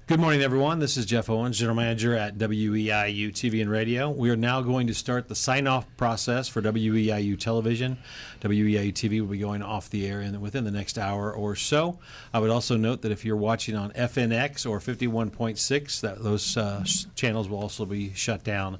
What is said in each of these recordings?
Good morning, everyone. This is Jeff Owens, General Manager at WEIU TV and Radio. We are now going to start the sign-off process for WEIU Television. WEIU TV will be going off the air within the next hour or so. I would also note that if you're watching on FNX or 51.6, that those channels will also be shut down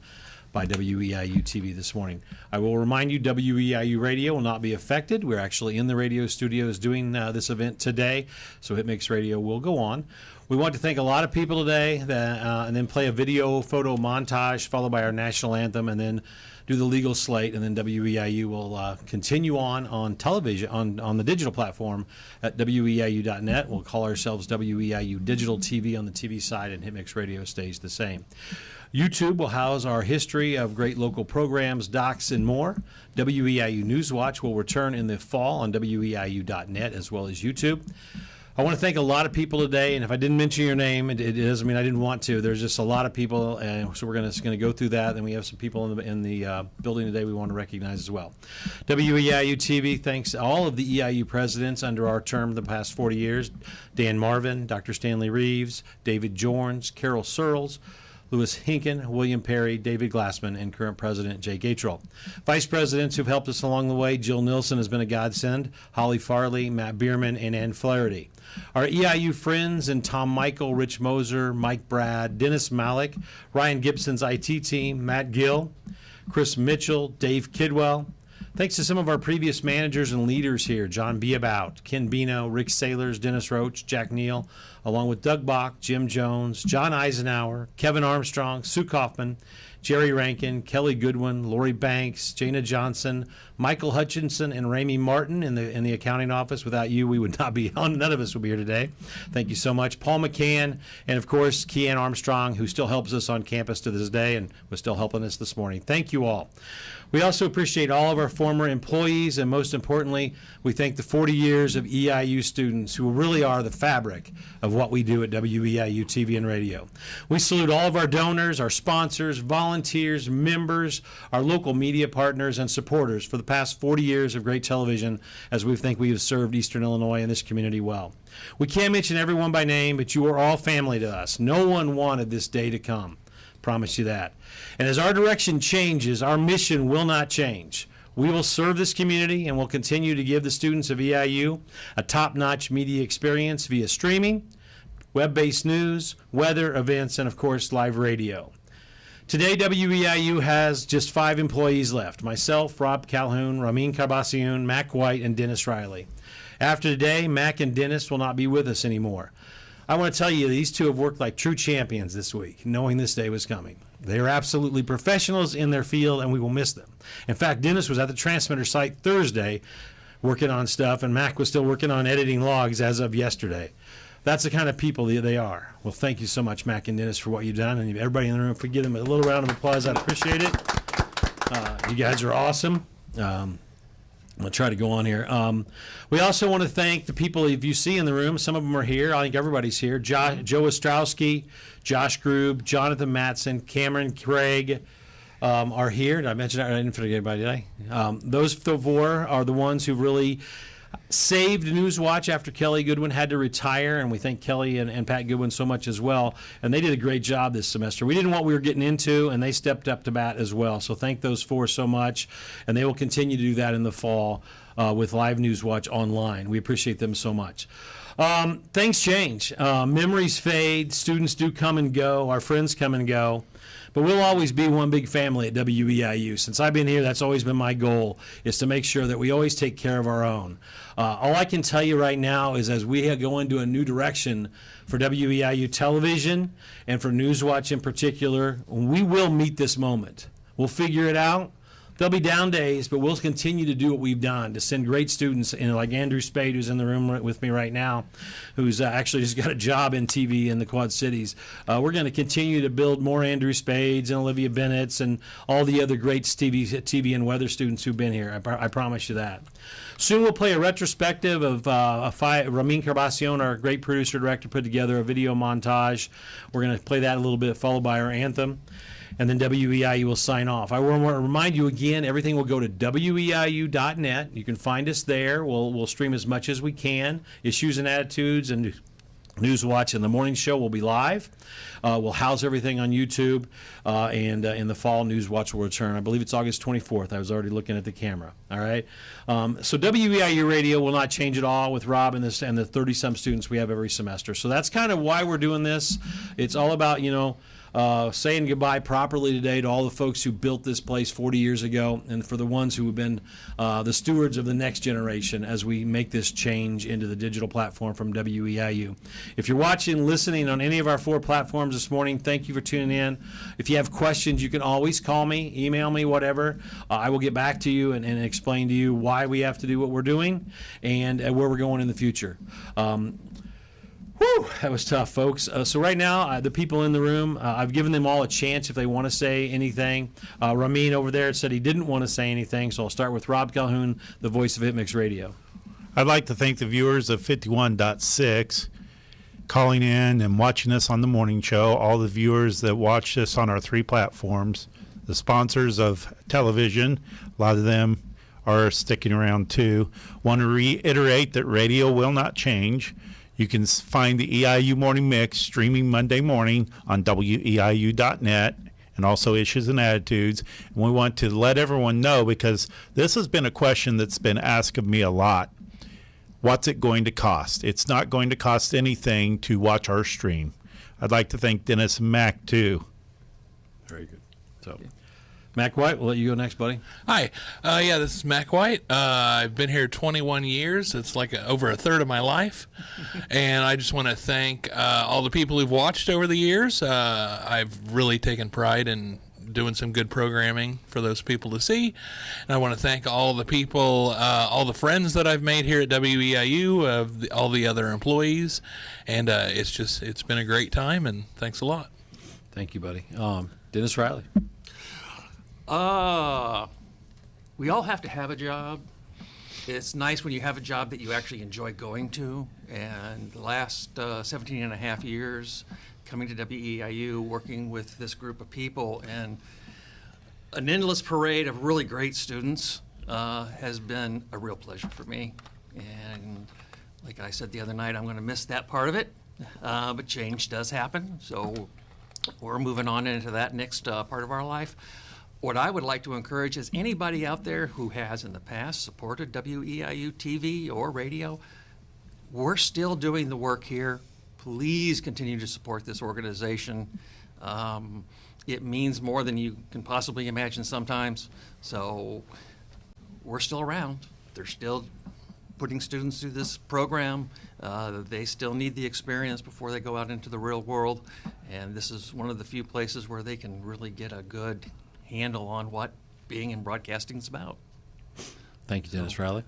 by WEIU TV this morning. I will remind you, WEIU Radio will not be affected. We're actually in the radio studios doing this event today, so It Makes Radio will go on. We want to thank a lot of people today, and then play a video photo montage followed by our national anthem, and then do the legal slate, and then WEIU will continue on television, on the digital platform at WEIU.net. We'll call ourselves WEIU Digital TV on the TV side, and Hit Mix Radio stays the same. YouTube will house our history of great local programs, docs, and more. WEIU Newswatch will return in the fall on WEIU.net as well as YouTube. I want to thank a lot of people today, and if I didn't mention your name, it doesn't mean I didn't want to. There's just a lot of people, and so we're going to go through that. And we have some people in the building today we want to recognize as well. WEIU TV thanks all of the EIU presidents under our term the past 40 years: Dan Marvin, Dr. Stanley Reeves, David Jorns, Carol Searles, Louis Hinken, William Perry, David Glassman, and current President Jay Gatrell. Vice Presidents who've helped us along the way: Jill Nilsson has been a godsend, Holly Farley, Matt Bierman, and Ann Flaherty. Our EIU friends and Tom Michael, Rich Moser, Mike Brad, Dennis Malik, Ryan Gibson's IT team, Matt Gill, Chris Mitchell, Dave Kidwell. Thanks to some of our previous managers and leaders here: John Beabout, Ken Bino, Rick Sailors, Dennis Roach, Jack Neal, along with Doug Bach, Jim Jones, John Eisenhower, Kevin Armstrong, Sue Kaufman, Jerry Rankin, Kelly Goodwin, Lori Banks, Jana Johnson, Michael Hutchinson, and Ramey Martin in the accounting office. Without you, we would not be on. None of us would be here today. Thank you so much. Paul McCann, and of course, Keann Armstrong, who still helps us on campus to this day and was still helping us this morning. Thank you all. We also appreciate all of our former employees, and most importantly, we thank the 40 years of EIU students who really are the fabric of what we do at WEIU TV and Radio. We salute all of our donors, our sponsors, volunteers, members, our local media partners, and supporters for the past 40 years of great television, as we think we have served Eastern Illinois and this community well. We can't mention everyone by name, but you are all family to us. No one wanted this day to come. Promise you that. And as our direction changes, our mission will not change. We will serve this community and will continue to give the students of EIU a top-notch media experience via streaming, web-based news, weather, events, and of course, live radio. Today, WEIU has just 5 employees left: myself, Rob Calhoun, Ramin Carbacion, Mac White, and Dennis Riley. After today, Mac and Dennis will not be with us anymore. I want to tell you, these two have worked like true champions this week, knowing this day was coming. They are absolutely professionals in their field, and we will miss them. In fact, Dennis was at the transmitter site Thursday working on stuff, and Mac was still working on editing logs as of yesterday. That's the kind of people they are. Well, thank you so much, Mac and Dennis, for what you've done, and everybody in the room, if we give them a little round of applause, I'd appreciate it. You guys are awesome. I'm going to try to go on here. We also want to thank the people if you see in the room. Some of them are here. I think everybody's here. Joe Ostrowski, Josh Grube, Jonathan Matson, Cameron Craig are here. Did I mention that? I didn't forget anybody, did I? Those four are the ones who really saved Newswatch after Kelly Goodwin had to retire, and we thank Kelly and Pat Goodwin so much as well. And they did a great job this semester. We didn't know what we were getting into, and they stepped up to bat as well. So thank those four so much, and they will continue to do that in the fall with live Newswatch online. We appreciate them so much. Things change. Memories fade. Students do come and go. Our friends come and go. But we'll always be one big family at WEIU. Since I've been here, that's always been my goal, is to make sure that we always take care of our own. All I can tell you right now is as we go into a new direction for WEIU television and for Newswatch in particular, we will meet this moment. We'll figure it out. There'll be down days, but we'll continue to do what we've done to send great students, like Andrew Spade, who's in the room with me right now, who's actually just got a job in TV in the Quad Cities. We're going to continue to build more Andrew Spades and Olivia Bennett's and all the other great TV and weather students who've been here. I promise you that. Soon we'll play a retrospective of Ramin Carbacion, our great producer-director, put together a video montage. We're going to play that a little bit, followed by our anthem. And then WEIU will sign off. I want to remind you again, everything will go to WEIU.net. You can find us there. We'll stream as much as we can. Issues and Attitudes and News Watch and the morning show will be live. We'll house everything on YouTube, and in the fall, News Watch will return. I believe it's August 24th. I was already looking at the camera. All right. So WEIU Radio will not change at all with Rob and the 30-some students we have every semester. So that's kind of why we're doing this. It's all about, saying goodbye properly today to all the folks who built this place 40 years ago, and for the ones who have been the stewards of the next generation as we make this change into the digital platform from WEIU. If you're watching, listening on any of our 4 platforms this morning, thank you for tuning in. If you have questions, you can always call me, email me, whatever. I will get back to you and explain to you why we have to do what we're doing and where we're going in the future. Whew, that was tough, folks. So right now, the people in the room, I've given them all a chance if they want to say anything. Ramin over there said he didn't want to say anything, so I'll start with Rob Calhoun, the voice of HitMix Radio. I'd like to thank the viewers of 51.6 calling in and watching us on the morning show, all the viewers that watch us on our 3 platforms, the sponsors of television, a lot of them are sticking around too. Want to reiterate that radio will not change. You can find the EIU Morning Mix streaming Monday morning on WEIU.net and also Issues and Attitudes. And we want to let everyone know, because this has been a question that's been asked of me a lot. What's it going to cost? It's not going to cost anything to watch our stream. I'd like to thank Dennis and Mac, too. Very good. So, Mac White, we'll let you go next, buddy. Hi. This is Mac White. I've been here 21 years. It's like over a third of my life. And I just want to thank all the people who've watched over the years. I've really taken pride in doing some good programming for those people to see. And I want to thank all the people, all the friends that I've made here at WEIU, all the other employees. And it's been a great time, and thanks a lot. Thank you, buddy. Dennis Riley. We all have to have a job. It's nice when you have a job that you actually enjoy going to. And the last 17 and a half years coming to WEIU, working with this group of people, and an endless parade of really great students has been a real pleasure for me. And like I said the other night, I'm going to miss that part of it, but change does happen. So we're moving on into that next part of our life. What I would like to encourage is anybody out there who has in the past supported WEIU TV or radio, we're still doing the work here. Please continue to support this organization. It means more than you can possibly imagine sometimes. So we're still around. They're still putting students through this program. They still need the experience before they go out into the real world. And this is one of the few places where they can really get a good handle on what being in broadcasting is about. Thank you, Dennis Riley.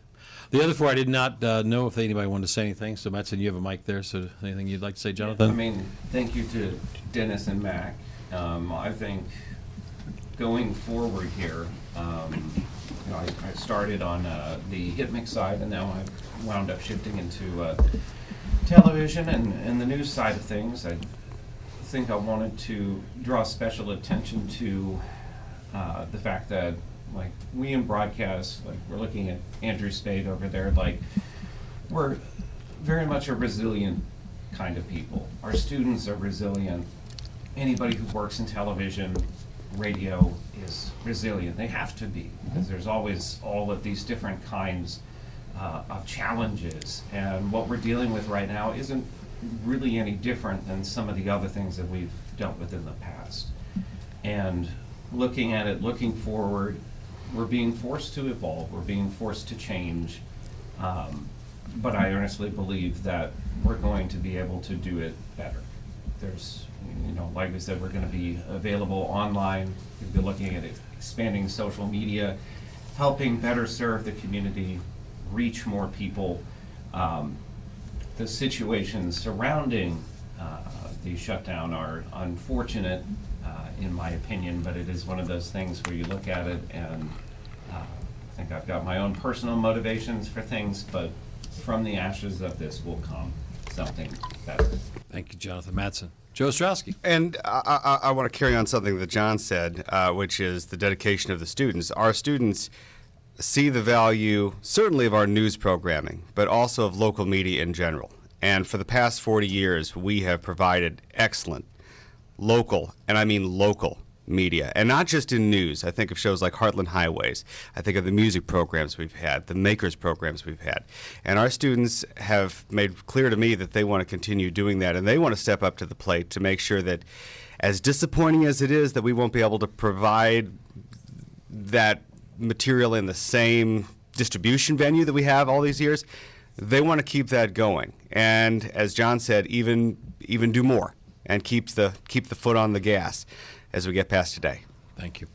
The other 4, I did not know if anybody wanted to say anything. So, Mattson, you have a mic there. So, anything you'd like to say, Jonathan? Thank you to Dennis and Mac. I think going forward here, I started on the HitMix side, and now I've wound up shifting into television and the news side of things. I think I wanted to draw special attention to the fact that, like, we in broadcast, like, we're looking at Andrew Spade over there, like, we're very much a resilient kind of people. Our students are resilient. Anybody who works in television, radio is resilient. They have to be, because there's always all of these different kinds of challenges. And what we're dealing with right now isn't really any different than some of the other things that we've dealt with in the past. And looking at it, looking forward, we're being forced to evolve, we're being forced to change, but I earnestly believe that we're going to be able to do it better. There's, like we said, we're going to be available online. We'll be looking at expanding social media, helping better serve the community, reach more people. The situations surrounding the shutdown are unfortunate, in my opinion, but it is one of those things where you look at it and I think I've got my own personal motivations for things, but from the ashes of this will come something better. Thank you, Jonathan. Mattson. Joe Ostrowski. And I want to carry on something that John said, which is the dedication of the students. Our students see the value, certainly of our news programming, but also of local media in general. And for the past 40 years, we have provided excellent local, and I mean local, media, and not just in news. I think of shows like Heartland Highways. I think of the music programs we've had, the makers programs we've had. And our students have made clear to me that they want to continue doing that, and they want to step up to the plate to make sure that, as disappointing as it is that we won't be able to provide that material in the same distribution venue that we have all these years, they want to keep that going. And as John said, even do more and keep the foot on the gas as we get past today. Thank you.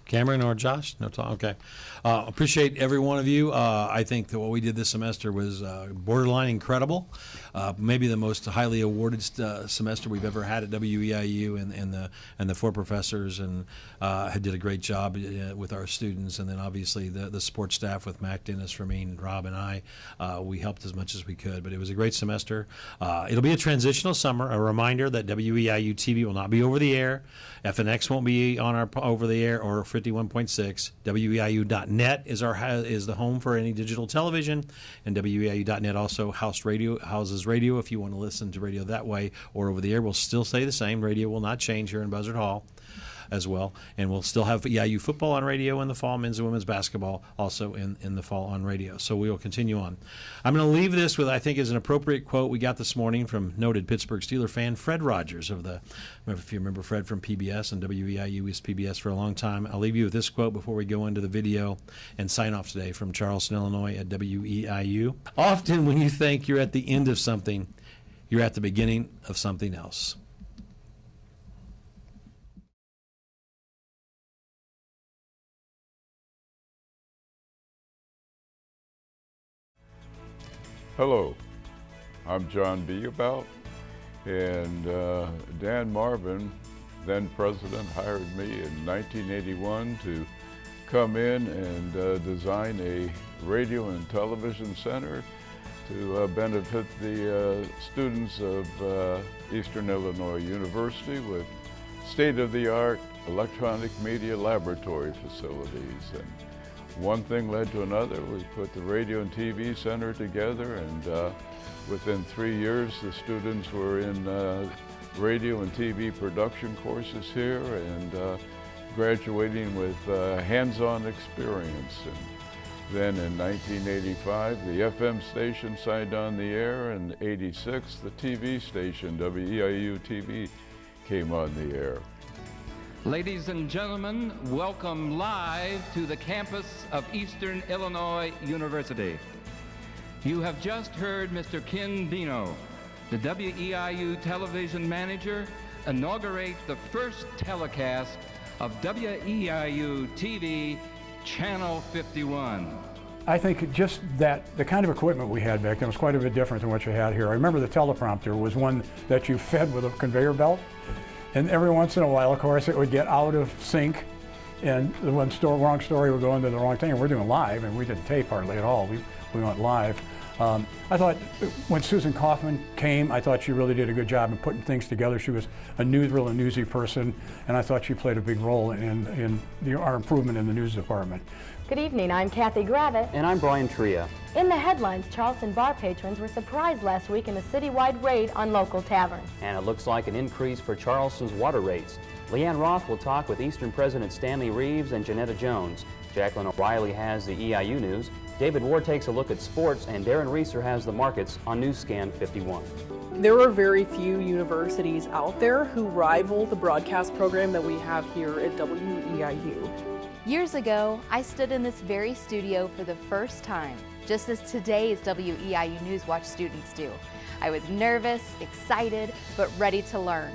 Cameron or Josh? No talk. Okay. Appreciate every one of you. I think that what we did this semester was borderline incredible. Maybe the most highly awarded semester we've ever had at WEIU, and the four professors and did a great job with our students, and then obviously the support staff with Mac, Dennis, Ramin, Rob, and I. We helped as much as we could, but it was a great semester. It'll be a transitional summer. A reminder that WEIU TV will not be over the air. FNX won't be on our over the air or 51.6. WEIU.net is the home for any digital television, and WEIU.net also houses radio if you want to listen to radio that way or over the air. We'll still stay the same. Radio will not change here in Buzzard Hall as well, and we'll still have EIU football on radio in the fall, men's and women's basketball also in the fall on radio. So we will continue on. I'm going to leave this with, I think, is an appropriate quote we got this morning from noted Pittsburgh Steeler fan Fred Rogers if you remember Fred from PBS, and WEIU was PBS for a long time. I'll leave you with this quote before we go into the video and sign off today from Charleston, Illinois at WEIU. Often when you think you're at the end of something, you're at the beginning of something else. Hello, I'm John B. About, and Dan Marvin, then president, hired me in 1981 to come in and design a radio and television center to benefit the students of Eastern Illinois University with state-of-the-art electronic media laboratory facilities. And one thing led to another. We put the radio and TV center together, and within 3 years the students were in radio and TV production courses here and graduating with hands-on experience. And then in 1985 the FM station signed on the air, and in '86 the TV station, WEIU TV, came on the air. Ladies and gentlemen, welcome live to the campus of Eastern Illinois University. You have just heard Mr. Ken Bino, the WEIU television manager, inaugurate the first telecast of WEIU TV Channel 51. I think just that the kind of equipment we had back then was quite a bit different than what you had here. I remember the teleprompter was one that you fed with a conveyor belt. And every once in a while, of course, it would get out of sync, and the wrong story would go into the wrong thing. And we're doing live, and we didn't tape hardly at all. We went live. I thought when Susan Kaufman came, I thought she really did a good job in putting things together. She was really newsy person, and I thought she played a big role in our improvement in the news department. Good evening, I'm Kathy Gravitt. And I'm Brian Tria. In the headlines, Charleston bar patrons were surprised last week in a citywide raid on local taverns. And it looks like an increase for Charleston's water rates. Leanne Roth will talk with Eastern President Stanley Reeves and Janetta Jones. Jacqueline O'Reilly has the EIU news. David Ward takes a look at sports, and Darren Reeser has the markets on Newscan 51. There are very few universities out there who rival the broadcast program that we have here at WEIU. Years ago, I stood in this very studio for the first time, just as today's WEIU Newswatch students do. I was nervous, excited, but ready to learn.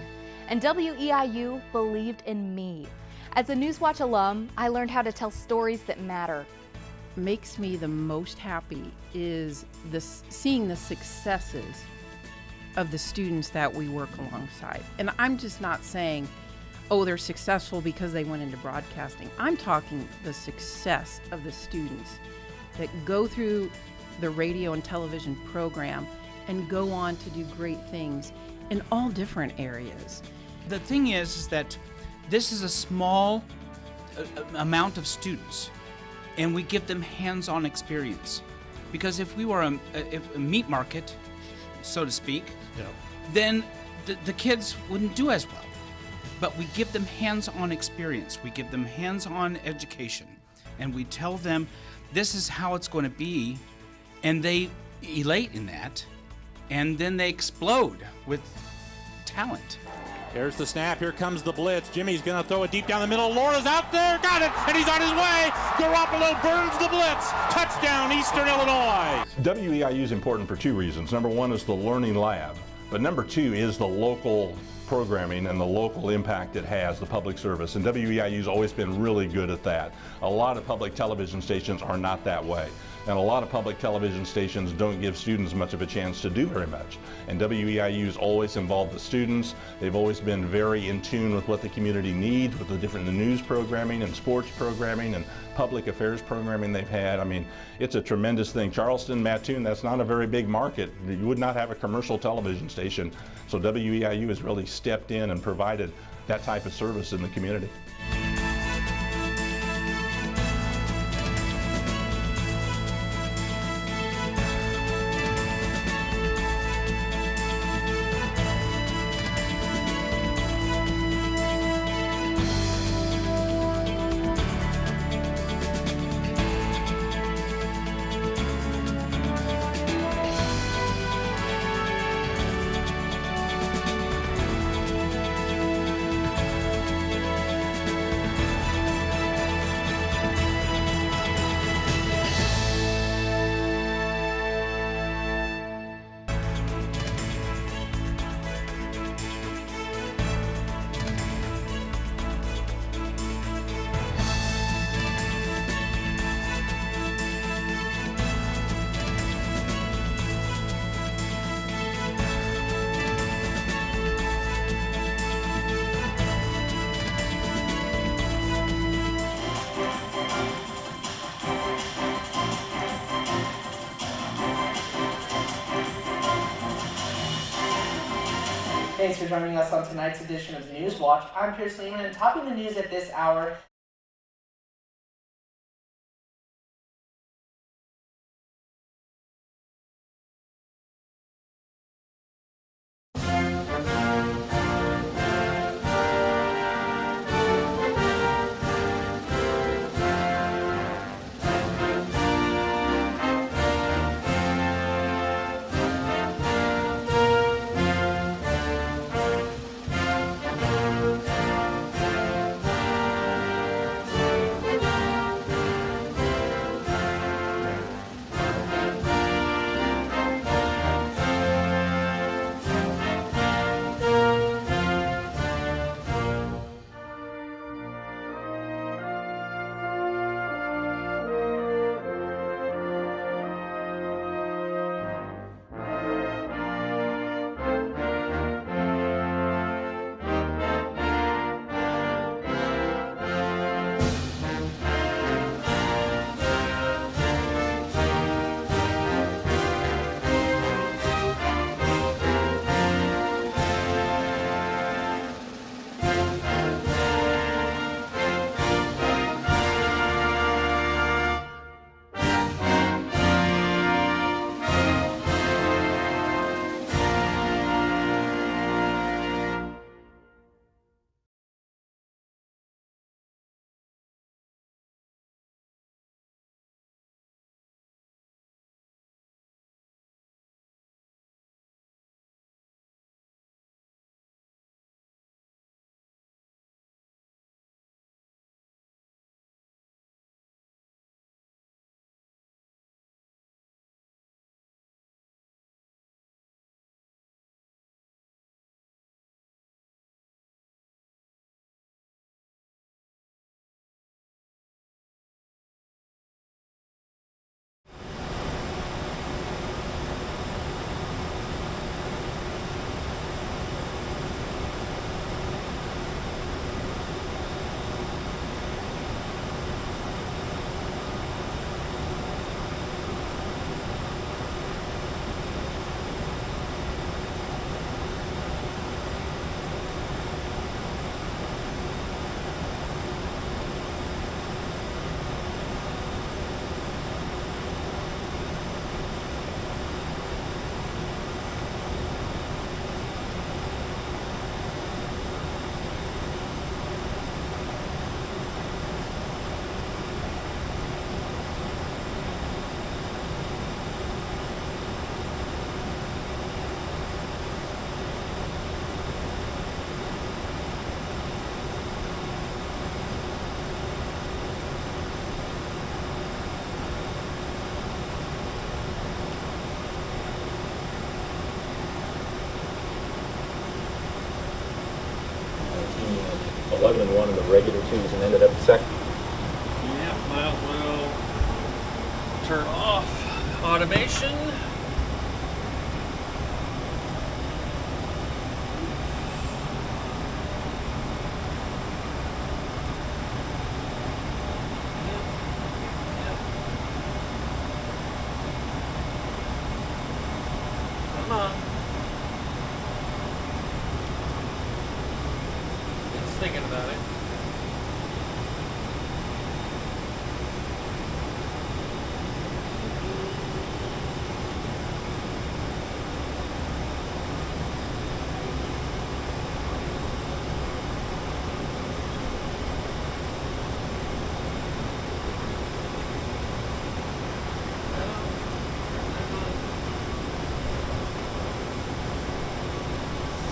And WEIU believed in me. As a Newswatch alum, I learned how to tell stories that matter. Makes me the most happy is seeing the successes of the students that we work alongside. And I'm just not saying, oh, they're successful because they went into broadcasting. I'm talking the success of the students that go through the radio and television program and go on to do great things in all different areas. The thing is that this is a small amount of students, and we give them hands-on experience. Because if we were a meat market, so to speak, Yeah. then the kids wouldn't do as well. But we give them hands-on experience. We give them hands-on education. And we tell them this is how it's going to be. And they elate in that. And then they explode with talent. Here's the snap. Here comes the blitz. Jimmy's going to throw it deep down the middle. Laura's out there. Got it. And he's on his way. Garoppolo burns the blitz. Touchdown, Eastern Illinois. WEIU is important for two reasons. Number one is the learning lab. But number two is the local programming and the local impact it has, the public service. And WEIU's always been really good at that. A lot of public television stations are not that way. And a lot of public television stations don't give students much of a chance to do very much. And WEIU's always involved the students. They've always been very in tune with what the community needs, with the different news programming and sports programming and public affairs programming they've had. I mean, it's a tremendous thing. Charleston, Mattoon, that's not a very big market. You would not have a commercial television station. So WEIU has really stepped in and provided that type of service in the community. Thanks for joining us on tonight's edition of News Watch. I'm Pierce Lehman, and topping the news at this hour, 11-1 in the regular season, ended up second. Yeah, might as well turn off automation. Come on. It's thinking about it.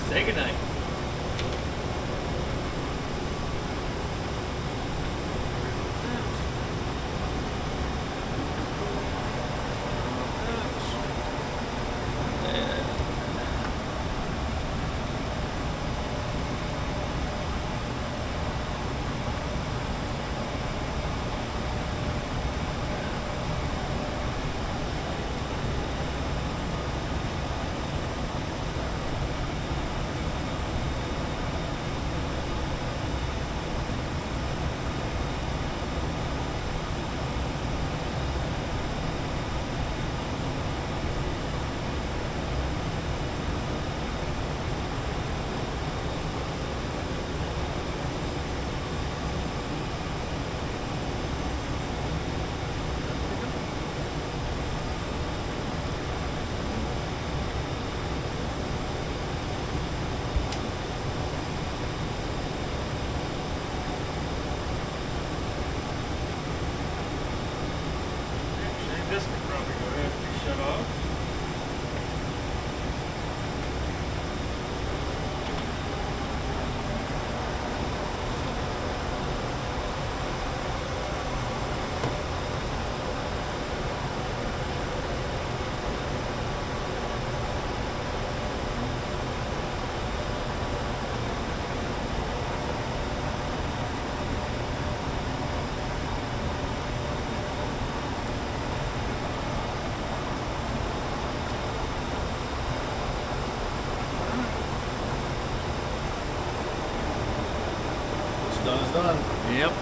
Say goodnight. This could probably go ahead and be shut off. What's done is done. Yep.